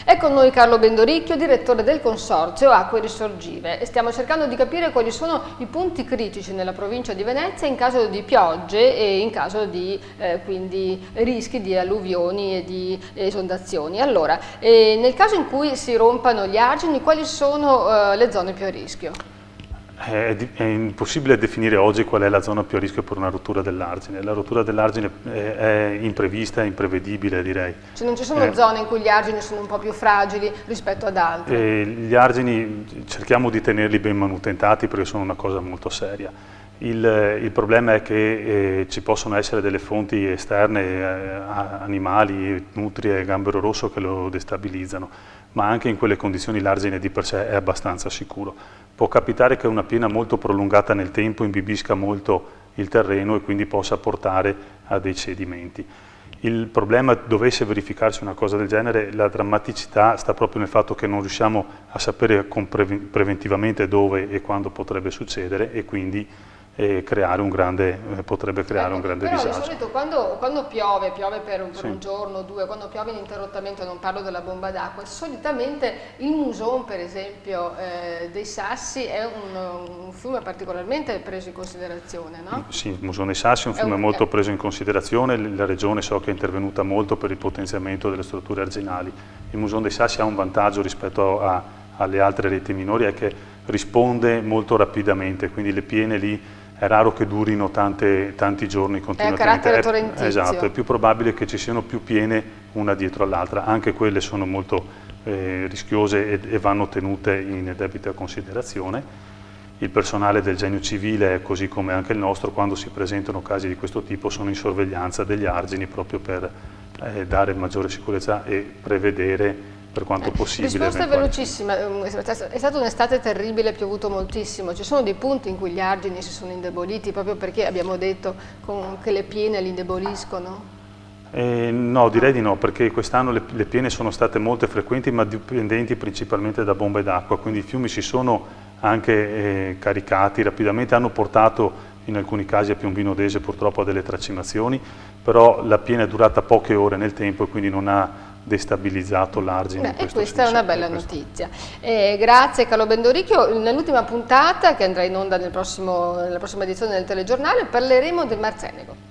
È con noi Carlo Bendoricchio, direttore del Consorzio Acque Risorgive, e stiamo cercando di capire quali sono i punti critici nella provincia di Venezia in caso di piogge e in caso di quindi rischi di alluvioni e di esondazioni. Allora, nel caso in cui si rompano gli argini, quali sono le zone più a rischio? È impossibile definire oggi qual è la zona più a rischio per una rottura dell'argine. La rottura dell'argine è imprevista, è imprevedibile, direi. Cioè non ci sono zone in cui gli argini sono un po' più fragili rispetto ad altre? Gli argini cerchiamo di tenerli ben manutentati perché sono una cosa molto seria. Il problema è che ci possono essere delle fonti esterne, animali, nutrie, gambero rosso che lo destabilizzano, ma anche in quelle condizioni l'argine di per sé è abbastanza sicuro. Può capitare che una piena molto prolungata nel tempo imbibisca molto il terreno e quindi possa portare a dei cedimenti. Il problema, dovesse verificarsi una cosa del genere, la drammaticità sta proprio nel fatto che non riusciamo a sapere preventivamente dove e quando potrebbe succedere e quindi potrebbe creare un grande disagio. Però di solito quando piove per un giorno o due, quando piove ininterrottamente, non parlo della bomba d'acqua, solitamente il Muson, per esempio, dei Sassi è un fiume particolarmente preso in considerazione, no? Sì, il Muson dei Sassi è un fiume molto preso in considerazione, la regione so che è intervenuta molto per il potenziamento delle strutture arginali. Il Muson dei Sassi ha un vantaggio rispetto alle altre reti minori, è che risponde molto rapidamente, quindi le piene lì è raro che durino tanti giorni continuamente. È a carattere torrentizio. Esatto, è più probabile che ci siano più piene una dietro l'altra, anche quelle sono molto rischiose e vanno tenute in debita considerazione. Il personale del Genio Civile, così come anche il nostro, quando si presentano casi di questo tipo sono in sorveglianza degli argini proprio per dare maggiore sicurezza e prevedere per quanto possibile. Risposta velocissima, è stata un'estate terribile, è piovuto moltissimo, ci sono dei punti in cui gli argini si sono indeboliti proprio perché abbiamo detto che le piene li indeboliscono? No, direi di no, perché quest'anno le piene sono state molto frequenti ma dipendenti principalmente da bombe d'acqua, quindi i fiumi si sono anche caricati rapidamente, hanno portato in alcuni casi a Piombino Dese purtroppo a delle tracimazioni, però la piena è durata poche ore nel tempo e quindi non ha destabilizzato l'argine. E questa è una bella notizia. Grazie Carlo Bendoricchio. Nell'ultima puntata, che andrà in onda nella prossima edizione del telegiornale, parleremo del Marcenego.